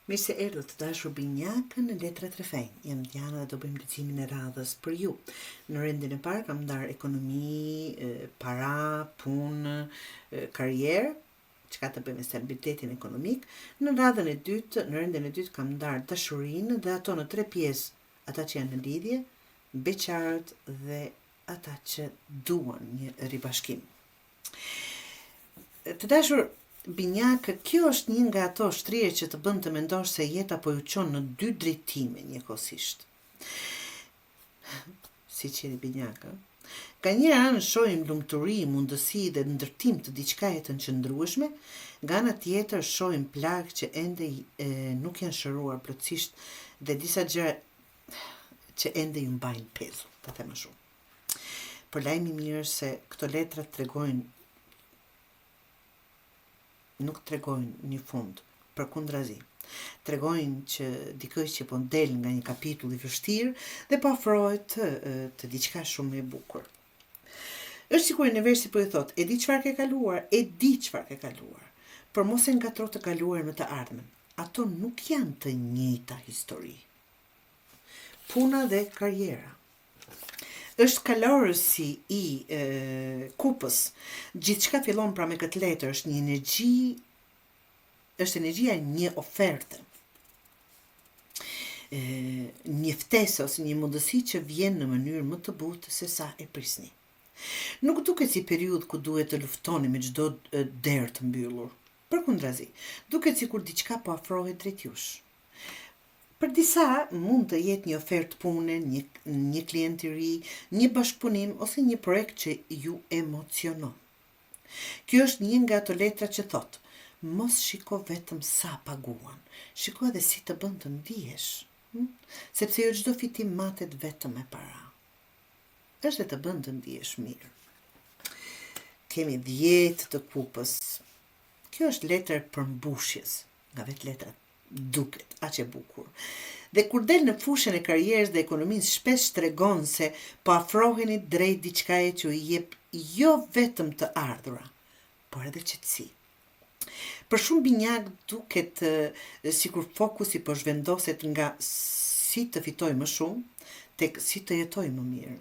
Mirë se erdhët të dashur binjakë në Letrat Refejn. Jam Diana dhe do bëjmë leximin e radhës për ju. Në rendin e parë kam ndarë ekonomi, para, punë, karrierë, çka të bëjmë me stabilitetin ekonomik. Në rendin e dytë kam ndarë dashurinë dhe ato në 3 pjesë, ata që janë në lidhje, beqarët dhe ata që duan një ribashkim. Të dashur binjakë, kjo është një nga ato shtrije që të bën të mendosh se jeta po ju çon në 2 drejtime njëkohësisht. Si qeni binjakë? Ka një anë shohim lumturi, mundësi dhe ndërtim të diçkaje të qëndrueshme, nga ana tjetër shohim plagë që ende nuk janë shëruar plotësisht dhe disa gjëra që ende ju mbajnë pezu, ta them më shumë. Por lajmi mirë se këto letra nuk tregojnë një fund, përkundrazi. Tregojnë që dikë që po del nga një kapitull i vështirë dhe po afrohet të diçka shumë e bukur. Është sikur universi po i thotë, e di çfarë ke kaluar, por mos e ngatro të kaluar me të ardhmen. Ato nuk janë të njëjta histori. Puna dhe karriera. Është kalorësi i kupës. Gjithçka fillon pra me këtë letër, është energjia një oferte. Një ftesë ose një mundësi që vjen në mënyrë më të butë se sa e prisni. Nuk duket si periudhë ku duhet të luftoni me çdo derë të mbyllur. Përkundrazi, duket sikur diçka po afrohet drejt jush. Për disa mund të jetë një ofertë pune, një klient i ri, një bashkëpunim ose një projekt që ju emocionon. Kjo është një nga ato letra që thotë, mos shiko vetëm sa paguan, shiko edhe si të bën të ndihesh, sepse jo çdo fitim matet vetëm me para. Është dhe të bën të ndihesh mirë. Kemi 10 të kupës. Kjo është letër përmbushjes, nga vetë letrat. Duket, aq e bukur. Dhe kur del në fushën e karrierës dhe ekonomisë, shpesh tregon se po afroheni drejt diçkaje që i jep jo vetëm të ardhura, por edhe qetësi. Për shumë binjak duket sikur fokusi po zhvendoset nga si të fitoj më shumë tek si të jetoj më mirë.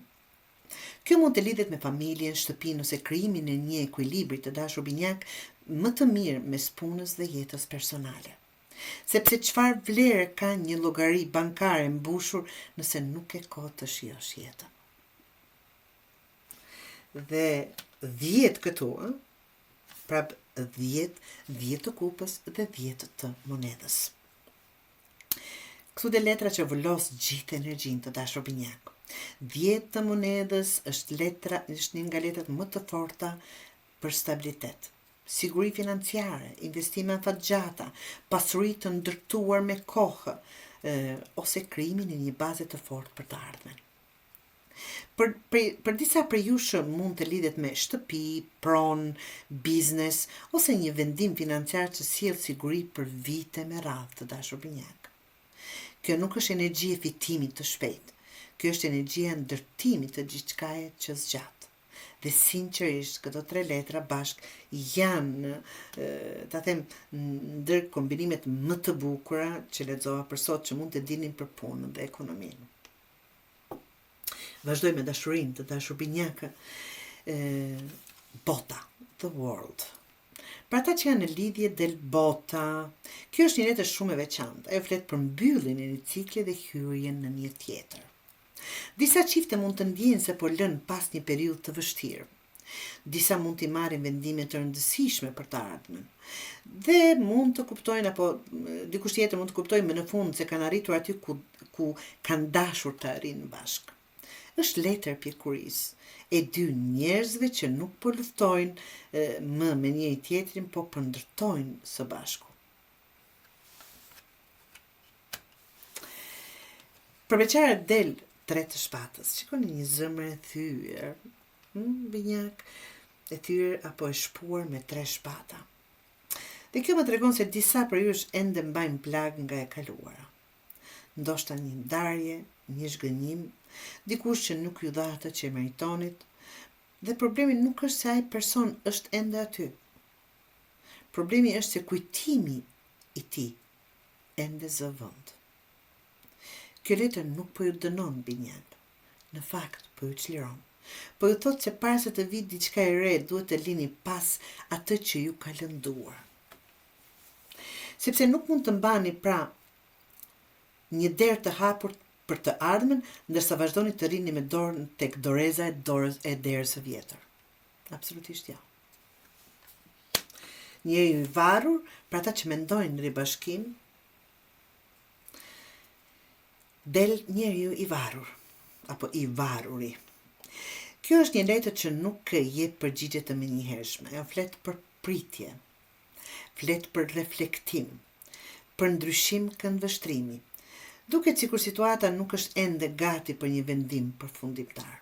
Kjo mund të lidhet me familjen, shtëpinë ose krijimin e një ekuilibri të dashur binjak më të mirë mes punës dhe jetës personale. Sepse çfarë vlere ka një llogari bankare mbushur nëse nuk e ka të shijosh jetën. Dhe 10 këtu, prap 10 të kupës dhe 10 të monedhës. Këtu dhe letra që vëlos gjithë energjinë të dashur binjak. 10 të monedhës është një nga letrat më të forta për stabilitet. Siguri financiare, investime afatgjata, pasuri të ndërtuar me kohë, ose krijimin e një baze të fortë për të ardhmen. Për disa prej jush mund të lidhet me shtëpi, pronë, biznes, ose një vendim financiar që sjell siguri për vite me radhë të dashur binjak. Kjo nuk është energji e fitimit të shpejtë, kjo është energjia e ndërtimit të gjithçkaje që zgjat. Dhe sinqerisht këto 3 letra bashk janë, ta them, ndër kombinimet më të bukura që lexova për sot që mund të dinin për punën dhe ekonominë. Vazhdoj me dashurinë të dashur binjakë, bota, the world. Për ata që janë në lidhje del bota, kjo është një letër shumë e veçantë. Ajo flet për mbylljen e një cikli dhe hyrjen në një tjetër. Disa çifte mund të ndjejnë se po lën pas një periudhë të vështirë. Disa mund t'i marrin vendime të rëndësishme për të ardhmen. Dhe mund të kuptojnë, apo dikush tjetër mund të kuptojnë më në fund se kanë arritur aty ku kanë dashur të arrijnë bashkë. Është letër pjekurisë e 2 njerëzve që nuk po luftojnë më me njëri tjetrin, po po ndërtojnë së bashku. Për beqarët del 3 të shpatës. Shikoni një zemër e thyer, binjak, e thyer apo e shpuar me 3 shpata. Dhe kjo më tregon se disa për jush ende mbajnë plag nga e kaluara. Ndoshta një ndarje, një zhgënjim, dikush që nuk ju dha atë që meritonit, dhe problemi nuk është se ai person është ende aty. Problemi është se kujtimi i tij ende zë vend. Kjo letër nuk po ju dënon binjak. Në fakt, po ju çliron. Po ju thot që para se të vi diçka e re, duhet të lini pas atë që ju ka lënduar. Sepse nuk mund të mbani pra një derë të hapur për të ardhmen, ndërsa vazhdoni të rini me dorën tek doreza e derës së vjetër. Absolutisht ja. Njeriu i varur, për ata që mendojnë ribashkim, del njeriu i varur, apo i varuri. Kjo është një letër që nuk jep përgjigje të menjëhershme, ajo flet për pritje, flet për reflektim, për ndryshim këndvështrimi, duket sikur situata nuk është ende gati për një vendim përfundimtar.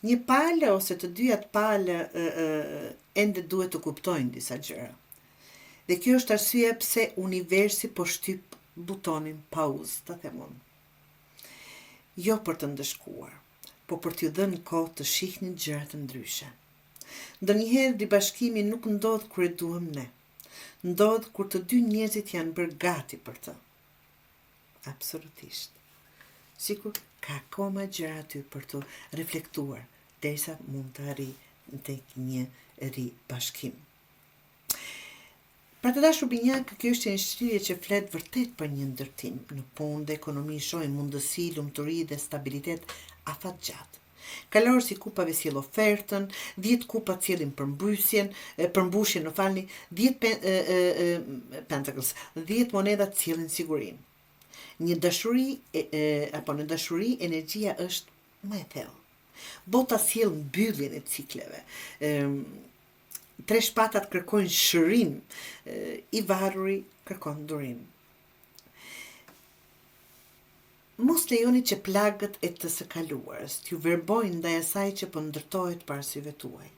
Një palë ose të dyjat palë ende duhet të kuptojnë disa gjëra. Dhe kjo është arsyeja pse universi po shtyp butonin pauzë, ta them unë. Jo për të ndëshkuar, po për t'ju dhënë kohë të shihni gjëra të ndryshe. Ndonjëherë ribashkimi nuk ndodh kur e duam ne. Ndodh kur të dy njerëzit janë bërë gati për të. Absolutisht. Sikur ka akoma gjëra aty për të reflektuar, derisa mund të arrijë tek një ribashkim. Pra të dashur binjak, kjo është një shkrirje që flet vërtet për një ndërtim. Në punë dhe ekonomi shohim mundësi, lumturi dhe stabilitet afatgjatë. Kalorë si kupave sjell ofertën, 10 kupa sjellin përmbushjen, 10 pentacles, 10 moneda sjellin sigurinë. Në dashuri energjia është më e thellë. Bota sjell mbylljen e cikleve. 3 shpatat kërkojnë shërim, i varuri kërkon durim. Mos lejoni që plagët e të së kaluarës t'ju verbojnë ndaj asaj që po ndërtohet para syve tuaj.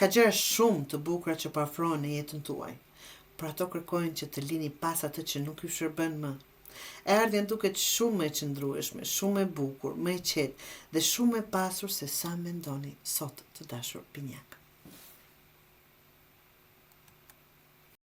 Ka gjëra shumë të bukura që po afrohen në jetën tuaj, por ato kërkojnë që të lini pas atë që nuk ju shërben më. E ardhmja duket shumë e qëndrueshme, shumë e bukur, më e qetë dhe shumë e pasur se sa mendoni sot, të dashur binjak.